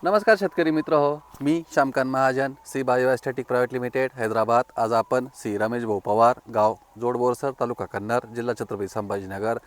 नमस्कार शेतकरी मित्र हो, मी Shyamkant Mahajan, C biostatic private limited, Hyderabad. आज आपण सी रमेश भाऊ पवार, गाव जोडबोरसर, तालुका कन्नर, जिल्हा छत्रपती संभाजीनगर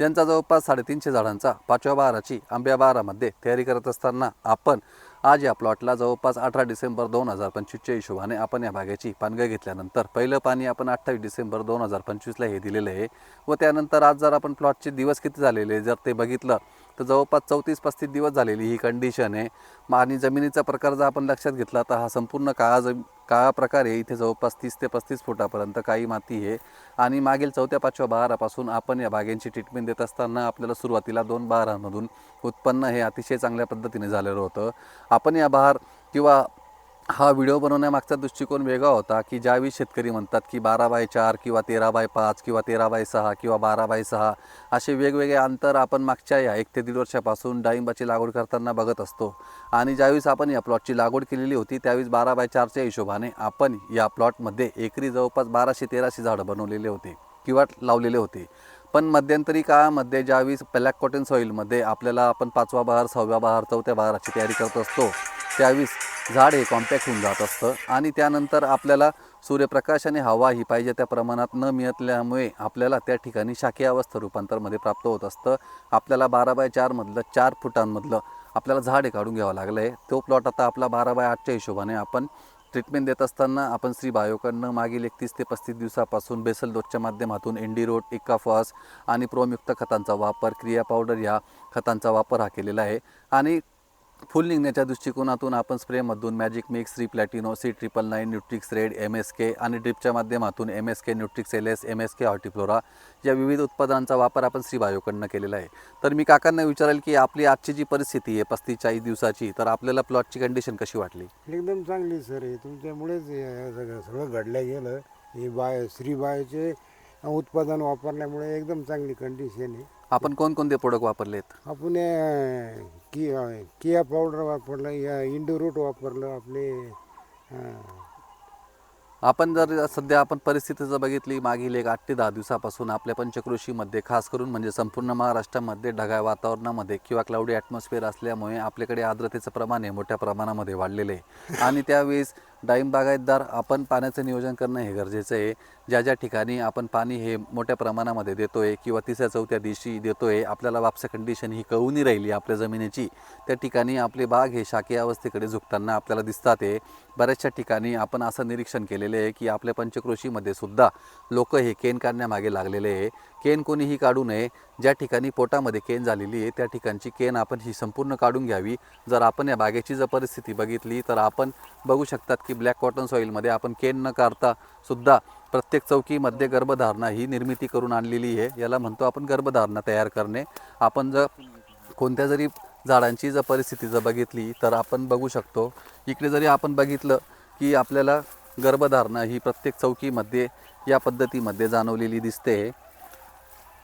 यांचा जवळपास 350 झाडांचा 5व्या बहाराची आंब्या बहारामध्ये तयारी करत असताना आपण आज या प्लॉटला जवळपास 18 डिसेंबर 2025च्या हिशोबाने आपण या बागेची पानगळ घेतल्यानंतर पहिलं पाणी आपण 28 डिसेंबर 2025ला हे दिलेलं आहे व त्यानंतर आज जर आपण प्लॉटचे दिवस किती झालेले जर ते बघितलं तर जवळपास 34-35 दिवस झालेली ही कंडिशन आहे. आणि जमिनीचा प्रकार जर आपण लक्षात घेतला तर हा संपूर्ण काळा प्रकार आहे. इथे जवळपास 30 ते 35 फुटापर्यंत काही माती आहे आणि मागील 4-5व्या बहारापासून आपण या बागेंची ट्रीटमेंट देत असताना आपल्याला सुरुवातीला 2 बहारांमधून उत्पन्न हे अतिशय चांगल्या पद्धतीने झालेलं होतं. आपण या बहार किंवा हा व्हिडिओ बनवण्यामागचा दृष्टिकोन वेगळा होता की ज्यावेळी शेतकरी म्हणतात की 12/4 किंवा 13/5 किंवा 13/6 किंवा 12/6 असे वेगवेगळे अंतर आपण मागच्या या 1 ते 1.5 वर्षापासून डाळिंबाची लागवड करताना बघत असतो. आणि ज्यावेळेस आपण या प्लॉटची लागवड केलेली होती त्यावेळेस 12/4च्या हिशोबाने आपण या प्लॉटमध्ये एकरी जवळपास 1200-1300 झाडं बनवलेले होते किंवा लावलेले होते. पण मध्यंतरी काळामध्ये ज्यावेळेस ब्लॅक कॉटन सॉईलमध्ये आपल्याला आपण 5वा बहार, 6व्या बहार, 4थ्या बहाराची तयारी करत असतो त्यावेळेस झाड हे कॉम्पॅक्ट होऊन जात असतं आणि त्यानंतर आपल्याला सूर्यप्रकाश आणि हवा ही पाहिजे त्या प्रमाणात न मिळाल्यामुळे आपल्याला त्या ठिकाणी शाकीय अवस्था रूपांतरमध्ये प्राप्त होत असतं. आपल्याला 12/4 मधलं 4 फुटांमधलं आपल्याला झाड हे काढून घ्यावं लागलं आहे. तो प्लॉट आता आपला 12/8च्या हिशोबाने आपण ट्रीटमेंट देत असताना आपण श्री बायोकडनं मागील 31 ते 35 दिवसापासून बेसल डोसच्या माध्यमातून एंडीरोट, इक्काफॉस आणि प्रोमयुक्त खतांचा वापर, क्रिया पावडर या खतांचा वापर हा केलेला आहे. आणि फुल निघण्याच्या दृष्टिकोनातून आपण स्प्रेमधून magic mix, C platino, C999, Nutrix red, MSK आणि ड्रिपच्या माध्यमातून MSK, न्यूट्रिक्स LS, MSK हॉर्टिफ्लोरा या विविध उत्पादनांचा वापर आपण श्री बायोकडनं केलेला आहे. तर मी काकांना विचारेल की आपली आजची जी परिस्थिती आहे 35-40 दिवसाची, तर आपल्याला प्लॉटची कंडिशन कशी वाटली? एकदम चांगली सर. हे तुमच्यामुळेच हे सगळं घडलं गेलं. हे श्री बायोचे उत्पादन वापरल्यामुळे एकदम चांगली कंडिशन आहे. आपण कोणकोणते प्रोडक्ट वापरलेत? आपण किया पावडर वापरलं, या इंडो रूट वापरलं आपले. आपण जर सध्या आपण परिस्थिती जर बघितली मागील 8 ते 10 दिवसापासून आपल्या पंचकृषीमध्ये खास करून म्हणजे संपूर्ण महाराष्ट्रामध्ये ढगाळ वातावरणामध्ये किंवा क्लाउडी ॲटमॉस्फिअर असल्यामुळे आपल्याकडे आर्द्रतेचं प्रमाण हे मोठ्या प्रमाणामध्ये वाढलेलं आहे आणि त्यावेळेस डाळिंब बागायतदार आपण पाण्याचं नियोजन करणं हे गरजेचं आहे. ज्या ठिकाणी आपण पाणी हे मोठ्या प्रमाणामध्ये देतोय किंवा 3-4 दिवशी देतोय, आपल्याला वापसा कंडिशन ही कळून राहिली आपल्या जमिनीची, त्या ठिकाणी आपले बाग हे शाकीय अवस्थेकडे झुकताना आपल्याला दिसतात आहे. बऱ्याचशा ठिकाणी आपण असं निरीक्षण केलेलं आहे की आपल्या पंचकृषीमध्ये सुद्धा लोक हे केन काढण्यामागे लागलेले आहे. केन कोणीही काढू नये. ज्या ठिकाणी पोटामध्ये केन झालेली आहे त्या ठिकाणची केन आपण ही संपूर्ण काढून घ्यावी. जर आपण या बागेची जर परिस्थिती बघितली तर आपण बघू शकतात की ब्लॅक कॉटन सॉईलमध्ये आपण केन न काढता सुद्धा प्रत्येक चौकीमध्ये गर्भधारणा ही निर्मिती करून आणलेली आहे. याला म्हणतो आपण गर्भधारणा तयार करणे. आपण जर कोणत्या जरी झाडांची जर परिस्थिती जर बघितली तर आपण बघू शकतो, इकडे जरी आपण बघितलं की आपल्याला गर्भधारणा ही प्रत्येक चौकीमध्ये या पद्धतीमध्ये जाणवलेली दिसते.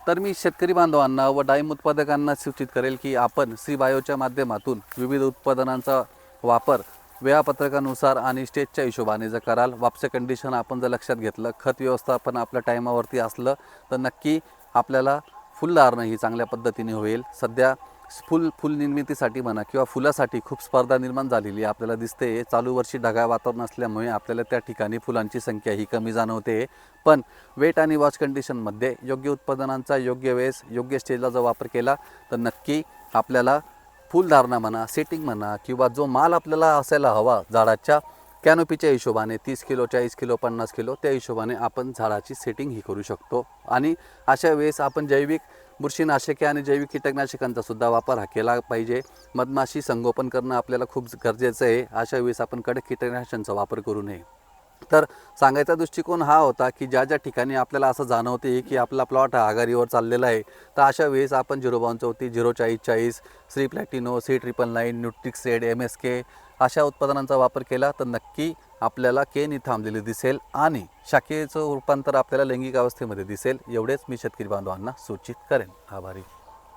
तर मी शेतकरी बांधवांना व डाळिंब उत्पादकांना सूचित करेल की आपण श्री बायोच्या माध्यमातून विविध उत्पादनांचा वापर वेळापत्रकानुसार आणि स्टेजच्या हिशोबाने जर कराल, वापसा कंडिशन आपण जर लक्षात घेतलं, खत व्यवस्थापन आपल्या टायमावरती असलं तर नक्की आपल्याला फुलधारणा ही चांगल्या पद्धतीने होईल. सध्या फुल निर्मितीसाठी म्हणा किंवा फुलासाठी खूप स्पर्धा निर्माण झालेली आपल्याला दिसते. चालू वर्षी ढगाळ वातावरण असल्यामुळे आपल्याला त्या ठिकाणी फुलांची संख्या ही कमी जाणवते. पण वेट आणि वॉच कंडिशनमध्ये योग्य उत्पादनांचा योग्य वेळेस योग्य स्टेजला जर वापर केला तर नक्की आपल्याला फुलधारणा म्हणा, सेटिंग म्हणा किंवा जो माल आपल्याला असायला हवा झाडाच्या कॅनोपीच्या हिशोबाने 30 किलो, 40 किलो, 50 किलो त्या हिशोबाने आपण झाडाची सेटिंग ही करू शकतो. आणि अशा वेळेस आपण जैविक बुरशीनाशके आणि जैविक कीटकनाशकांचा सुद्धा वापर हा केला पाहिजे. मधमाशी संगोपन करणं आपल्याला खूप गरजेचं आहे. अशा वेळेस आपण कडक कीटकनाशकांचा वापर करू नये. तर सांगायचा दृष्टिकोन हा होता की ज्या ठिकाणी आपल्याला असं जाणवते की आपला प्लॉट हा आघाडीवर चाललेला आहे तर अशा वेळेस आपण 05234, 04040, Shri प्लॅटिनो, C999, Nutrix red, MSK अशा उत्पादनांचा वापर केला तर नक्की आपल्याला केन ही थांबलेली दिसेल आणि शाखेचं रूपांतर आपल्याला लैंगिक अवस्थेमध्ये दिसेल. एवढेच मी शेतकरी बांधवांना सूचित करेन. आभारी.